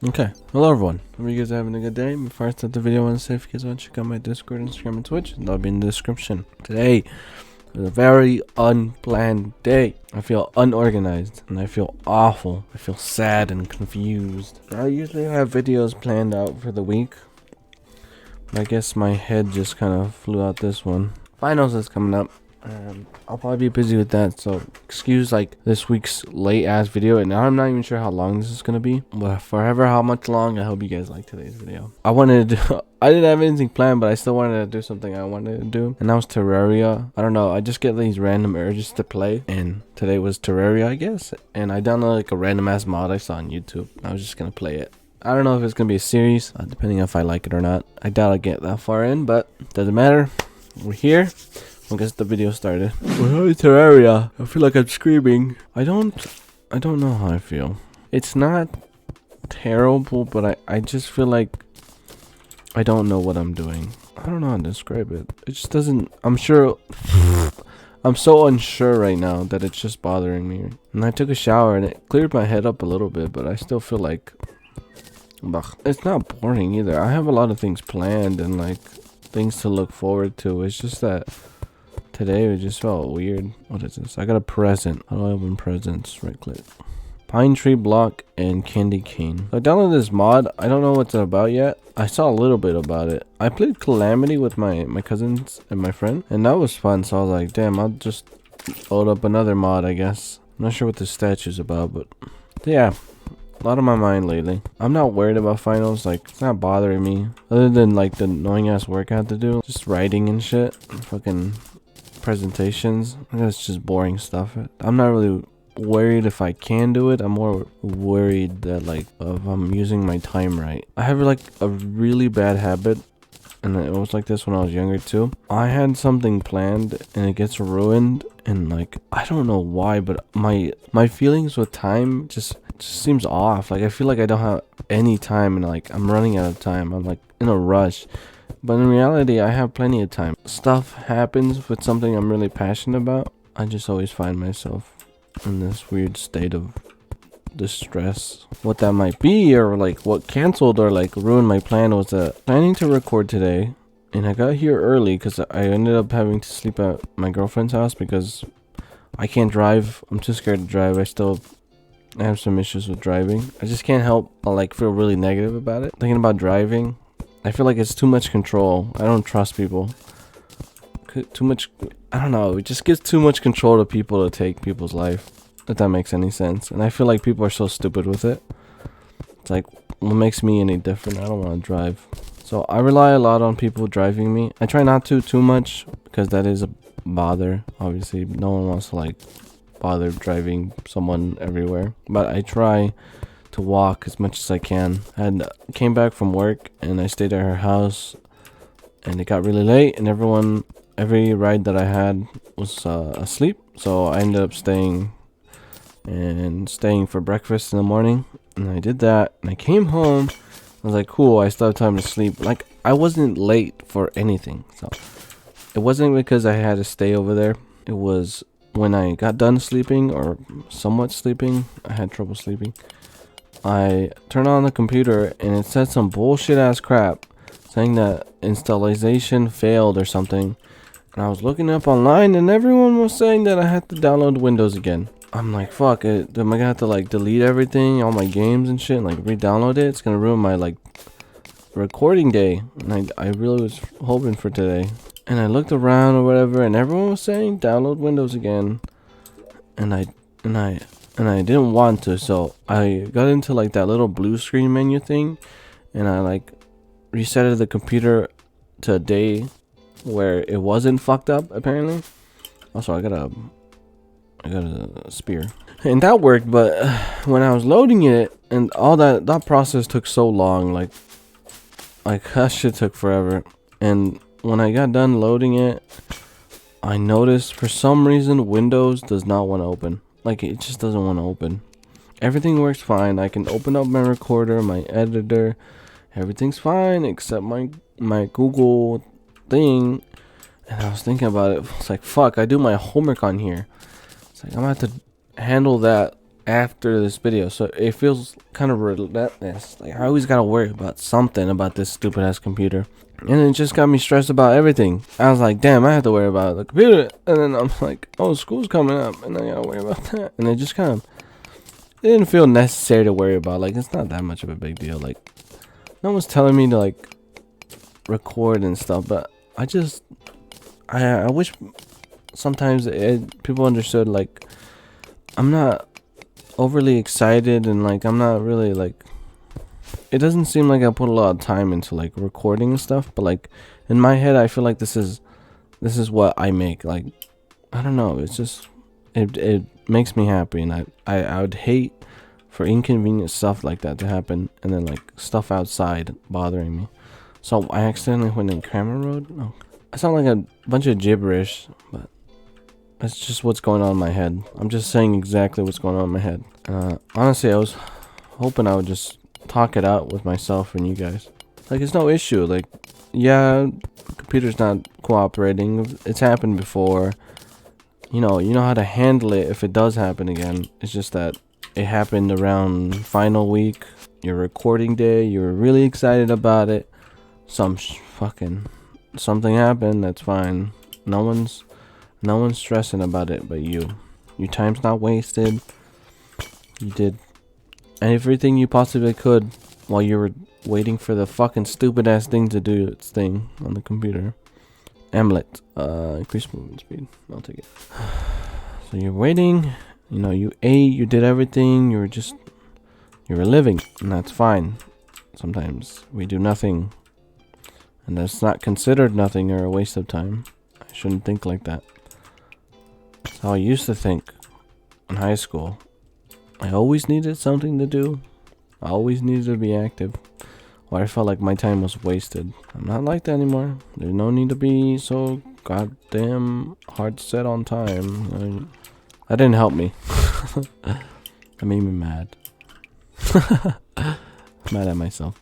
Okay, hello everyone. Hope you guys are having a good day. Before I start the video, I want to say if you guys want to check out my Discord, Instagram, and Twitch, that'll be in the description. Today was a very unplanned day. I feel unorganized and I feel awful. I feel sad and confused. I usually have videos planned out for the week, but I guess my head just kind of flew out this one. Finals is coming up. I'll probably be busy with that, so excuse like this week's late ass video, and now I'm not even sure how long this is gonna be, but forever how much long. I hope you guys like today's video. I didn't have anything planned, but I still wanted to do something I wanted to do, and that was Terraria. I don't know, I just get these random urges to play, and today was Terraria, I guess, and I downloaded like a random ass mod I saw on YouTube. I was just gonna play it. I don't know if it's gonna be a series, depending if I like it or not. I doubt I'll get that far in, but doesn't matter. We're here. I guess the video started. Well, Terraria. I feel like I'm screaming. I don't know how I feel. It's not terrible, but I just feel like I don't know what I'm doing. I don't know how to describe it. It just doesn't. I'm sure. I'm so unsure right now that it's just bothering me. And I took a shower and it cleared my head up a little bit, but I still feel like it's not boring either. I have a lot of things planned and like things to look forward to. It's just that today it just felt weird. What is this? I got a present. How do I open presents? Right click. Pine tree block and candy cane. I downloaded this mod. I don't know what's about yet. I saw a little bit about it. I played Calamity with my cousins and my friend, and that was fun. So I was like, damn, I'll just load up another mod, I guess. I'm not sure what this statue's about, but yeah. A lot on my mind lately. I'm not worried about finals, like it's not bothering me. Other than like the annoying ass work I have to do. Just writing and shit. Fucking presentations. That's just boring stuff. I'm not really worried if I can do it. I'm more worried that like if I'm using my time right. I have like a really bad habit, and it was like this when I was younger too. I had something planned and it gets ruined, and like I don't know why, but my feelings with time just seems off. Like I feel like I don't have any time, and like I'm running out of time. I'm like in a rush. But in reality, I have plenty of time. Stuff happens with something I'm really passionate about. I just always find myself in this weird state of distress. What that might be, or like what canceled or like ruined my plan, was planning to record today. And I got here early because I ended up having to sleep at my girlfriend's house because I can't drive. I'm too scared to drive. I have some issues with driving. I just can't help but like feel really negative about it. Thinking about driving, I feel like it's too much control. I don't trust people. Too much, I don't know. It just gives too much control to people to take people's life, if that makes any sense. And I feel like people are so stupid with it. It's like, what makes me any different? I don't want to drive. So I rely a lot on people driving me. I try not to too much because that is a bother. Obviously, no one wants to like bother driving someone everywhere. But I try to walk as much as I can. I came back from work and I stayed at her house, and it got really late, and every ride that I had was asleep. So I ended up staying for breakfast in the morning, and I did that, and I came home. I was like, cool, I still have time to sleep. Like I wasn't late for anything, so it wasn't because I had to stay over there. It was when I got done sleeping, or somewhat sleeping. I had trouble sleeping. I turned on the computer and it said some bullshit ass crap saying that installation failed or something. And I was looking up online and everyone was saying that I had to download Windows again. I'm like, fuck it. Am I gonna have to like delete everything, all my games and shit, and like re-download it? It's gonna ruin my like recording day. And I really was hoping for today. And I looked around or whatever, and everyone was saying download Windows again. And I didn't want to, so I got into like that little blue screen menu thing, and I like resetted the computer to a day where it wasn't fucked up apparently. Also, I got a spear, and that worked. But when I was loading it, and all that process took so long, like that shit took forever. And when I got done loading it, I noticed for some reason Windows does not want to open. Like it just doesn't want to open. Everything works fine. I can open up my recorder, my editor, everything's fine except my Google thing. And I was thinking about it. It's like, fuck, I do my homework on here. It's like I'm gonna have to handle that after this video, so it feels kind of relentless. Like I always gotta worry about something about this stupid ass computer, and it just got me stressed about everything. I was like, damn, I have to worry about the computer, and then I'm like, oh, school's coming up, and then I gotta worry about that, and it just kind of, it didn't feel necessary to worry about. Like it's not that much of a big deal. Like no one's telling me to like record and stuff, but I wish sometimes people understood, like I'm not overly excited, and like I'm not really like, it doesn't seem like I put a lot of time into like recording and stuff, but like in my head I feel like this is what I make. Like I don't know, it's just it makes me happy, and I would hate for inconvenient stuff like that to happen, and then like stuff outside bothering me. So I accidentally went in camera mode. No, I sound like a bunch of gibberish, but that's just what's going on in my head. I'm just saying exactly what's going on in my head. Honestly, I was hoping I would just talk it out with myself and you guys. Like, it's no issue. Like, yeah, computer's not cooperating. It's happened before. You know how to handle it if it does happen again. It's just that it happened around final week, your recording day. You were really excited about it. Something happened. That's fine. No one's stressing about it but you. Your time's not wasted. You did everything you possibly could while you were waiting for the fucking stupid ass thing to do its thing on the computer. Amulet. Increase movement speed. I'll take it. So you're waiting. You know, you ate. You did everything. You were living, and that's fine. Sometimes we do nothing, and that's not considered nothing or a waste of time. I shouldn't think like that. That's how I used to think in high school. I always needed something to do. I always needed to be active, or I felt like my time was wasted. I'm not like that anymore. There's no need to be so goddamn hard set on time. That didn't help me. That made me mad. Mad at myself.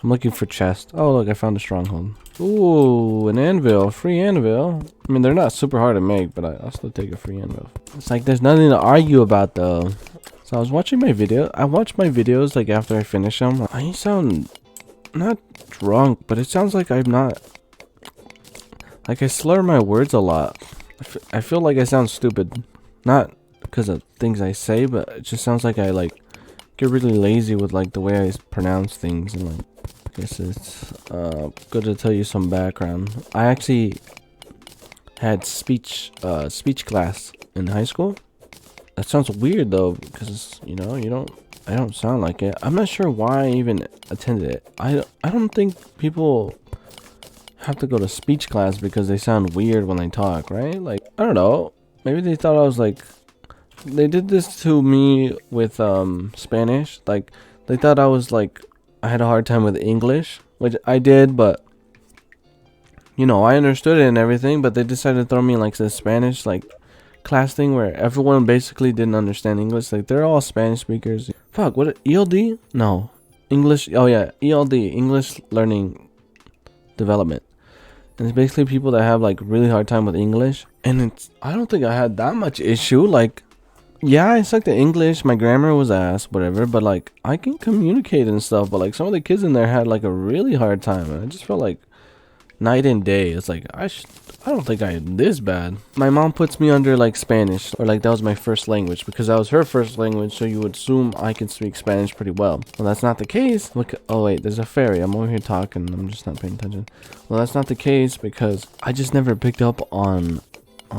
I'm looking for chest. Oh, look, I found a stronghold. Ooh, an anvil. A free anvil. I mean, they're not super hard to make, but I'll still take a free anvil. It's like there's nothing to argue about, though. So I was watching my video. I watch my videos, like, after I finish them. I sound not drunk, but it sounds like I'm not... Like, I slur my words a lot. I feel like I sound stupid. Not because of things I say, but it just sounds like I, like, get really lazy with, like, the way I pronounce things, and, like... I guess it's good to tell you some background. I actually had speech class in high school. That sounds weird though, because I don't sound like it. I'm not sure why I even attended it. I don't think people have to go to speech class because they sound weird when they talk, right? Like, I don't know. Maybe they thought I was like, they did this to me with Spanish. Like, they thought I was like, I had a hard time with English, which I did, but you know, I understood it and everything, but they decided to throw me in like this Spanish like class thing where everyone basically didn't understand English. Like, they're all Spanish speakers. Fuck, what, ELD? No. English, oh yeah, ELD, English Learning Development. And it's basically people that have like really hard time with English. And I don't think I had that much issue. Like, yeah, I sucked at English. My grammar was ass, whatever. But like, I can communicate and stuff. But like, some of the kids in there had like a really hard time, and I just felt like night and day. It's like I don't think I am this bad. My mom puts me under like Spanish, or like that was my first language because that was her first language. So you would assume I can speak Spanish pretty well. Well, that's not the case. Look, oh wait, there's a fairy. I'm over here talking. I'm just not paying attention. Well, that's not the case because I just never picked up on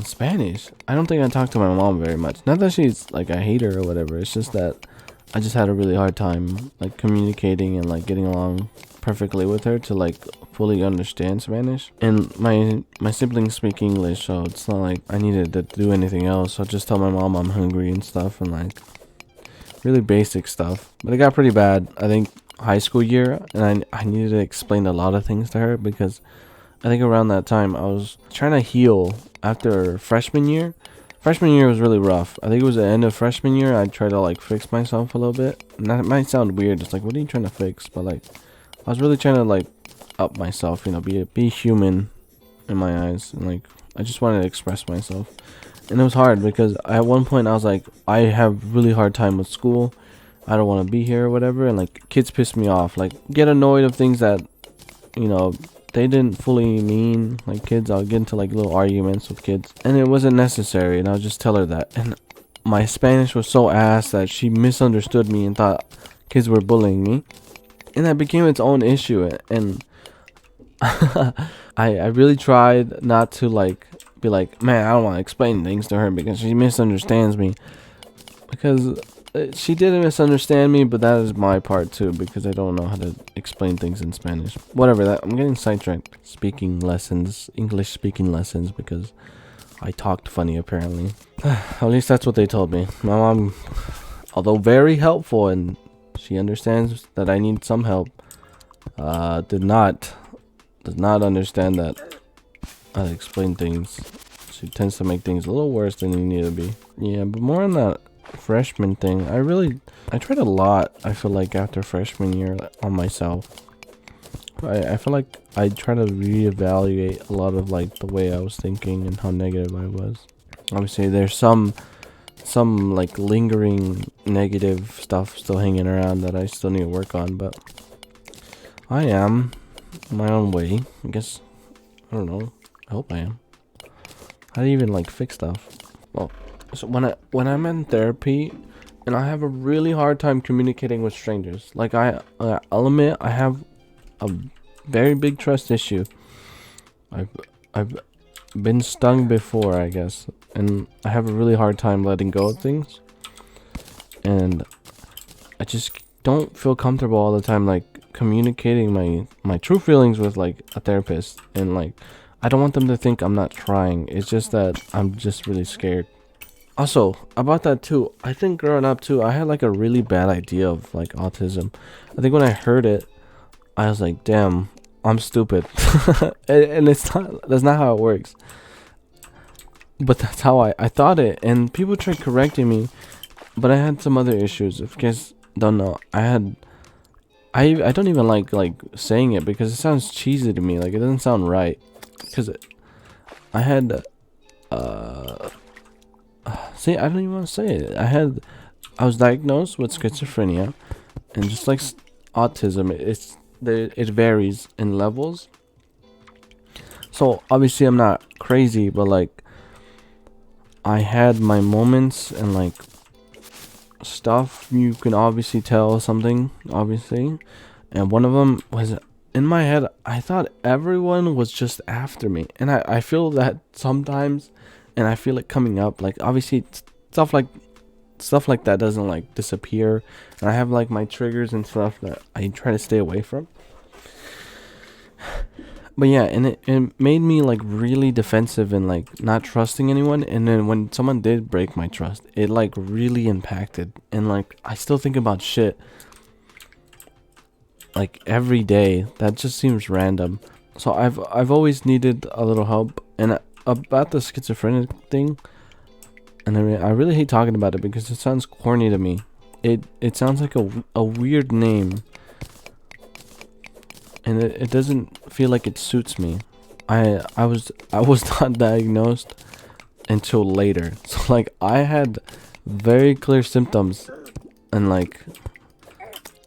Spanish. I don't think I talked to my mom very much. Not that she's like I hate her or whatever. It's just that I just had a really hard time like communicating and like getting along perfectly with her to like fully understand Spanish. And my siblings speak English, so it's not like I needed to do anything else. I'll just tell my mom I'm hungry and stuff, and like really basic stuff. But it got pretty bad, I think, high school year, and I needed to explain a lot of things to her because I think around that time I was trying to heal after freshman year. Freshman year was really rough. I think it was the end of freshman year. I tried to like fix myself a little bit. And that might sound weird. It's like, what are you trying to fix? But like, I was really trying to like up myself, you know, be human in my eyes, and like I just wanted to express myself. And it was hard because at one point I was like, I have really hard time with school. I don't want to be here or whatever. And like kids piss me off. Like get annoyed of things that, you know, they didn't fully mean. Like kids, I'll get into like little arguments with kids. And it wasn't necessary. And I'll just tell her that. And my Spanish was so ass that she misunderstood me and thought kids were bullying me. And that became its own issue. And I really tried not to like be like, man, I don't want to explain things to her because she misunderstands me. Because she didn't misunderstand me, but that is my part too, because I don't know how to explain things in Spanish. Whatever, that I'm getting sidetracked. Speaking lessons, English speaking lessons, because I talked funny apparently. At least that's what they told me. My mom, although very helpful and she understands that I need some help, does not understand that I explain things. She tends to make things a little worse than they need to be. Yeah, but more on that freshman thing. I tried a lot, I feel like, after freshman year on myself. I feel like I try to reevaluate a lot of like the way I was thinking and how negative I was. Obviously there's some like lingering negative stuff still hanging around that I still need to work on, but I am my own way, I guess. I don't know. I hope I am. How do you even like fix stuff? Well, so when I'm in therapy and I have a really hard time communicating with strangers, like I'll admit I have a very big trust issue. I've been stung before, I guess, and I have a really hard time letting go of things, and I just don't feel comfortable all the time like communicating my true feelings with like a therapist. And like I don't want them to think I'm not trying. It's just that I'm just really scared. Also, about that too, I think growing up too, I had like a really bad idea of like autism. I think when I heard it, I was like, damn, I'm stupid. and that's not how it works. But that's how I thought it. And people tried correcting me, but I had some other issues. If you guys don't know, I don't even like saying it because it sounds cheesy to me. Like it doesn't sound right. Because I had see, I don't even want to say it. I was diagnosed with schizophrenia, and just like autism, it varies in levels. So obviously I'm not crazy, but like I had my moments and like stuff. You can obviously tell something, obviously, and one of them was in my head. I thought everyone was just after me, and I feel that sometimes, and I feel it coming up. Like obviously stuff like that doesn't like disappear, and I have like my triggers and stuff that I try to stay away from. But yeah, and it made me like really defensive and like not trusting anyone. And then when someone did break my trust, it like really impacted. And like I still think about shit like every day that just seems random. So I've always needed a little help. And about the schizophrenic thing, and I mean, I really hate talking about it because it sounds corny to me. It sounds like a weird name, and it doesn't feel like it suits me. I was not diagnosed until later. So like I had very clear symptoms, and like,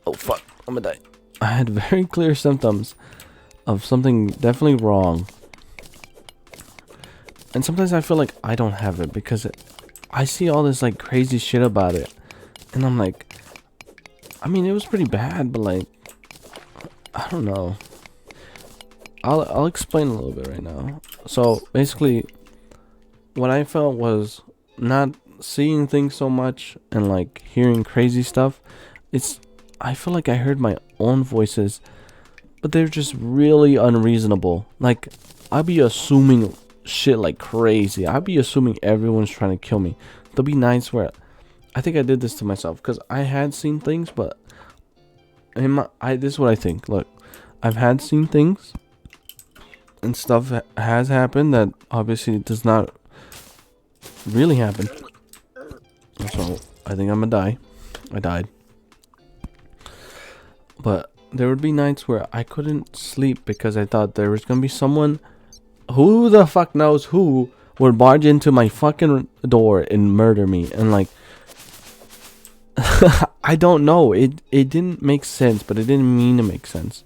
oh fuck, I'm gonna die. I had very clear symptoms of something definitely wrong. And sometimes I feel like I don't have it because I see all this like crazy shit about it, and I'm like, I mean, it was pretty bad, but like, I don't know. I'll explain a little bit right now. So basically, what I felt was not seeing things so much and like hearing crazy stuff. I feel like I heard my own voices, but they're just really unreasonable. Like I'd be assuming shit like crazy. I'd be assuming everyone's trying to kill me. There'll be nights where I think I did this to myself because I had seen things, but this is what I think. Look, I've had seen things, and stuff has happened that obviously does not really happen. So I think I'm gonna die. I died. But there would be nights where I couldn't sleep because I thought there was gonna be someone who the fuck knows who would barge into my fucking door and murder me? And like, I don't know. It didn't make sense, but it didn't mean to make sense.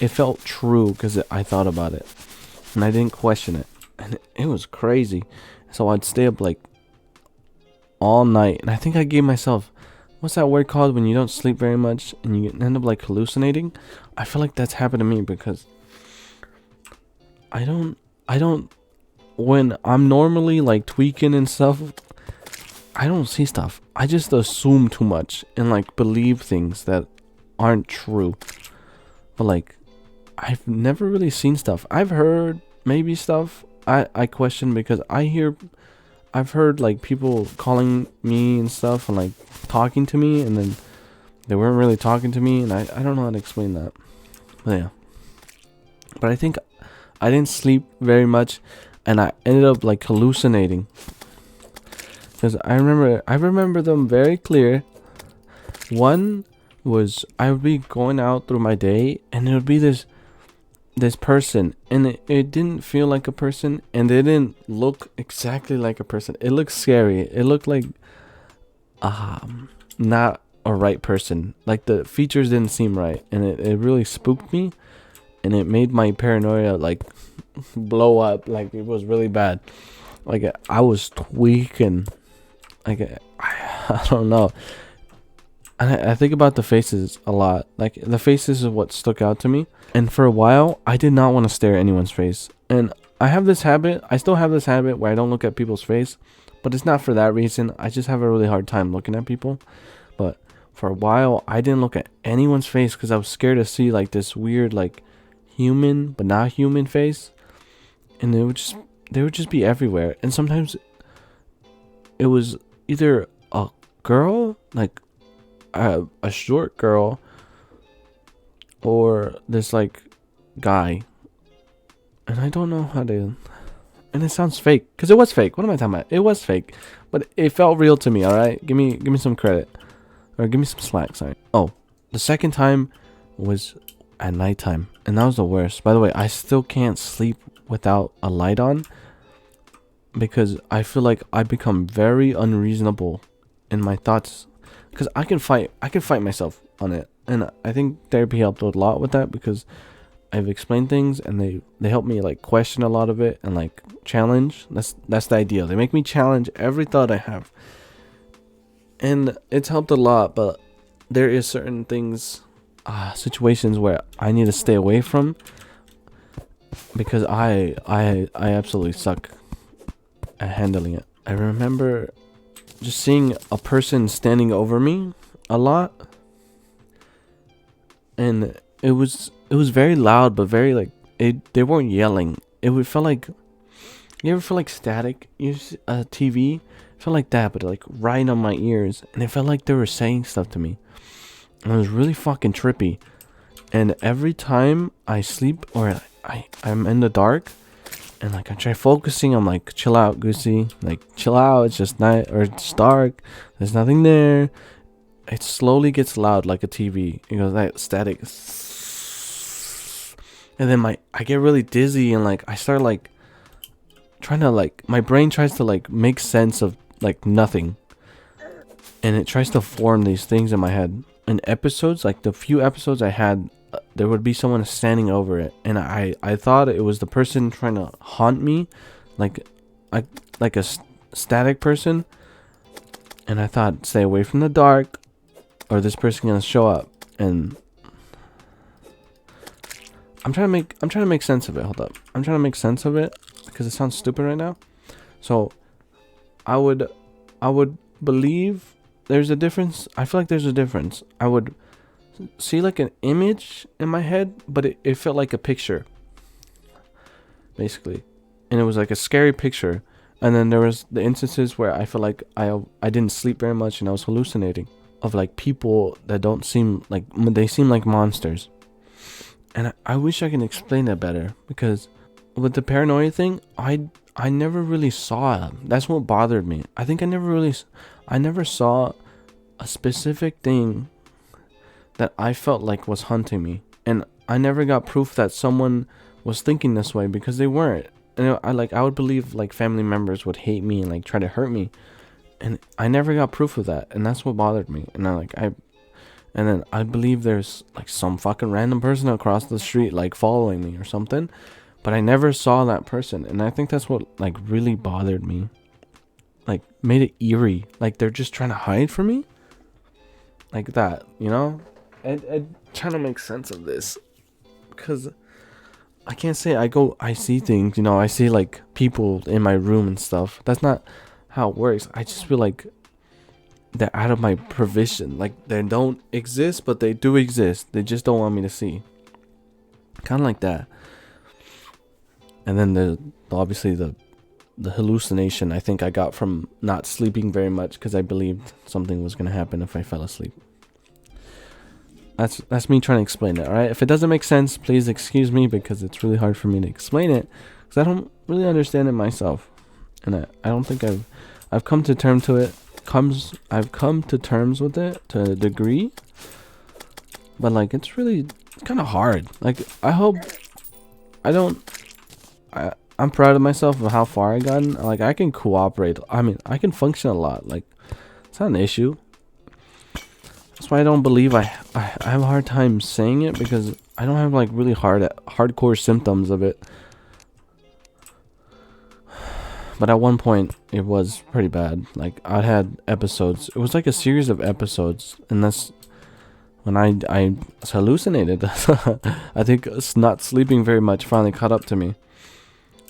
It felt true because I thought about it, and I didn't question it, and it was crazy. So I'd stay up like all night, and I think I gave myself, what's that word called when you don't sleep very much and you end up like hallucinating? I feel like that's happened to me because I don't when I'm normally like tweaking and stuff, I don't see stuff. I just assume too much and like believe things that aren't true. But like, I've never really seen stuff. I've heard maybe stuff I question because I've heard like people calling me and stuff and like talking to me, and then they weren't really talking to me, and I don't know how to explain that. But yeah. But I think I didn't sleep very much, and I ended up like hallucinating. Because I remember them very clear. One was I would be going out through my day, and it would be this person, and it didn't feel like a person, and they didn't look exactly like a person. It looked scary. It looked like not a right person. Like the features didn't seem right, and it really spooked me, and it made my paranoia like blow up. Like it was really bad. Like I was tweaking. Like I don't know. And I think about the faces a lot. Like the faces is what stuck out to me. And for a while, I did not want to stare at anyone's face. And I have this habit. I still have this habit where I don't look at people's face. But it's not for that reason. I just have a really hard time looking at people. But for a while, I didn't look at anyone's face because I was scared to see like this weird like human but not human face. And they would just be everywhere. And sometimes it was either a girl, like a short girl, or this like guy, and I don't know how to, and it sounds fake because it was fake. What am I talking about? It was fake, but it felt real to me. All right, give me some credit, or give me some slack. Sorry. Oh, the second time was at nighttime, and that was the worst. By the way, I still can't sleep without a light on because I feel like I become very unreasonable in my thoughts. Because I can fight myself on it, and I think therapy helped a lot with that because I've explained things and they help me like question a lot of it and like challenge. That's the idea. They make me challenge every thought I have, and it's helped a lot. But there is certain things, situations where I need to stay away from because I absolutely suck at handling it. I remember just seeing a person standing over me a lot, and it was very loud, but very like they weren't yelling. It would feel like, you ever feel like static? You see a TV felt like that, but like right on my ears, and it felt like they were saying stuff to me, and it was really fucking trippy. And every time I sleep or I'm in the dark, and like I try focusing, I'm like, chill out, Goosey. Like, chill out. It's just night, or it's dark. There's nothing there. It slowly gets loud like a TV. It goes like static. And then I get really dizzy, and like I start like trying to like, my brain tries to like make sense of like nothing. And it tries to form these things in my head. In episodes, like the few episodes I had, there would be someone standing over it, and I thought it was the person trying to haunt me, like a static person, and I thought, stay away from the dark, or this person gonna show up. And I'm trying to make sense of it. Hold up, I'm trying to make sense of it because it sounds stupid right now. So I would believe there's a difference. I feel like there's a difference. I would see like an image in my head, but it felt like a picture basically, and it was like a scary picture. And then there was the instances where I felt like I didn't sleep very much and I was hallucinating of like people that don't seem like, they seem like monsters. And I wish I can explain that better, because with the paranoia thing, I never really saw them. That's what bothered me. I think I never saw a specific thing that I felt like was hunting me, and I never got proof that someone was thinking this way, because they weren't. And I would believe like family members would hate me and like try to hurt me, and I never got proof of that, and that's what bothered me. And and then I believe there's like some fucking random person across the street like following me or something, but I never saw that person, and I think that's what like really bothered me, like made it eerie, like they're just trying to hide from me, like that, you know. And trying to make sense of this, because I can't say I see things, you know, I see like people in my room and stuff. That's not how it works. I just feel like they're out of my provision. Like they don't exist, but they do exist. They just don't want me to see. Kind of like that. And then obviously the hallucination I think I got from not sleeping very much, because I believed something was going to happen if I fell asleep. That's me trying to explain it, alright? If it doesn't make sense, please excuse me, because it's really hard for me to explain it, because I don't really understand it myself. And I don't think I've come to terms to it. I've come to terms with it to a degree, but like it's kind of hard. Like I'm proud of myself of how far I gotten. Like I can cooperate. I mean, I can function a lot. Like it's not an issue. That's why I don't believe I have a hard time saying it, because I don't have like really hardcore symptoms of it. But at one point it was pretty bad. Like I had episodes. It was like a series of episodes, and that's when I hallucinated. I think not sleeping very much finally caught up to me.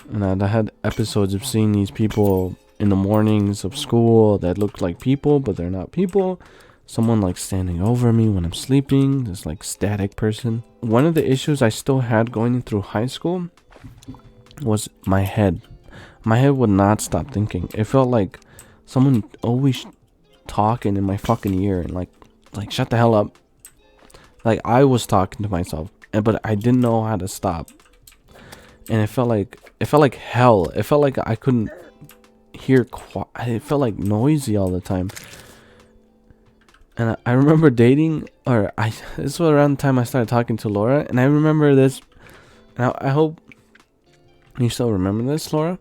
And I had episodes of seeing these people in the mornings of school that looked like people, but they're not people. Someone like standing over me when I'm sleeping, this like static person. One of the issues I still had going through high school was my head. My head would not stop thinking. It felt like someone always talking in my fucking ear, and like shut the hell up. Like I was talking to myself, but I didn't know how to stop. And it felt like hell. It felt like I couldn't hear. It felt like noisy all the time. And I remember dating, this was around the time I started talking to Laura, and I remember this, and I hope you still remember this, Laura.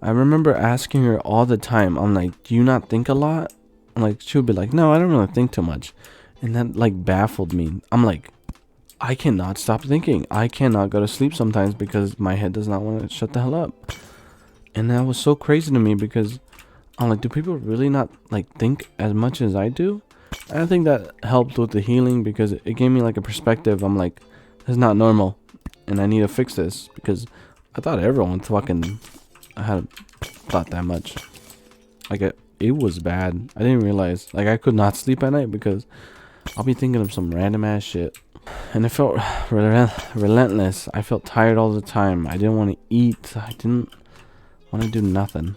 I remember asking her all the time, I'm like, do you not think a lot? I'm like, she would be like, no, I don't really think too much. And that like baffled me. I'm like, I cannot stop thinking. I cannot go to sleep sometimes because my head does not want to shut the hell up. And that was so crazy to me, because I'm like, do people really not like think as much as I do? I think that helped with the healing, because it gave me like a perspective. I'm like, this is not normal, and I need to fix this, because I thought everyone fucking had thought that much. Like it was bad. I didn't realize, like, I could not sleep at night because I'll be thinking of some random ass shit, and it felt relentless. I felt tired all the time. I didn't want to eat. I didn't want to do nothing.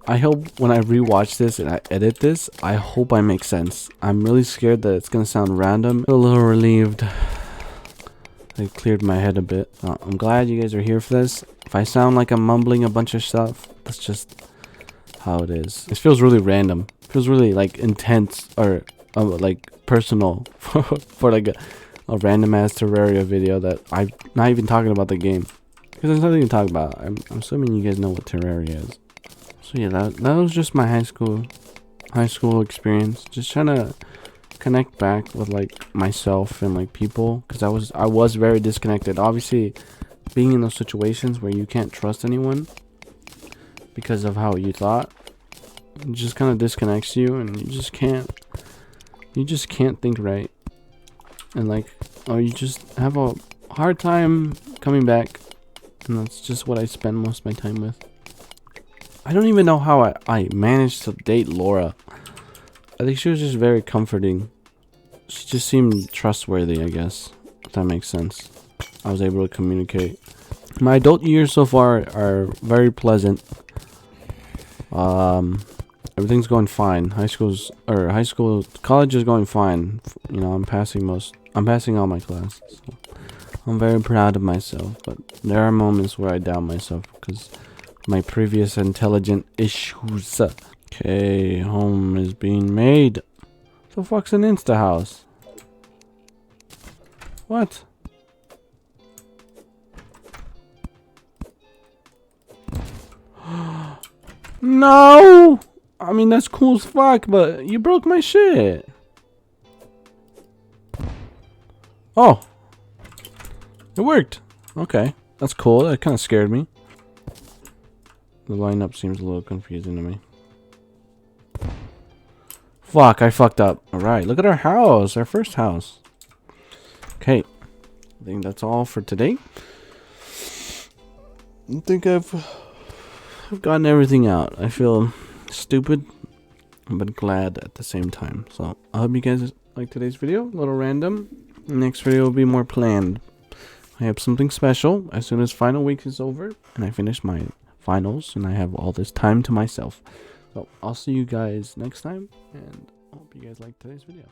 I hope when I rewatch this and I edit this, I hope I make sense. I'm really scared that it's gonna sound random. A little relieved. It cleared my head a bit. I'm glad you guys are here for this. If I sound like I'm mumbling a bunch of stuff, that's just how it is. It feels really random. It feels really like intense, or like personal for like a random ass Terraria video that I'm not even talking about the game, because there's nothing to talk about. I'm assuming you guys know what Terraria is. So yeah, that was just my high school experience. Just trying to connect back with like myself and like people, because I was very disconnected. Obviously, being in those situations where you can't trust anyone because of how you thought, it just kind of disconnects you, and you just can't think right, and like, or you just have a hard time coming back. And that's just what I spend most of my time with. I don't even know how I managed to date Laura. I think she was just very comforting. She just seemed trustworthy, I guess, if that makes sense. I was able to communicate. My adult years so far are very pleasant. Everything's going fine. College is going fine. You know, I'm passing all my classes. So I'm very proud of myself, but there are moments where I doubt myself because my previous intelligent issues. Okay, home is being made. The fuck's an Insta house? What? No! I mean, that's cool as fuck, but you broke my shit. Oh. It worked. Okay. That's cool. That kind of scared me. The lineup seems a little confusing to me. Fuck, I fucked up. Alright, look at our house. Our first house. Okay. I think that's all for today. I think I've gotten everything out. I feel stupid, but glad at the same time. So, I hope you guys like today's video. A little random. The next video will be more planned. I have something special as soon as final week is over and I finish my finals and I have all this time to myself. So I'll see you guys next time, and I hope you guys liked today's video.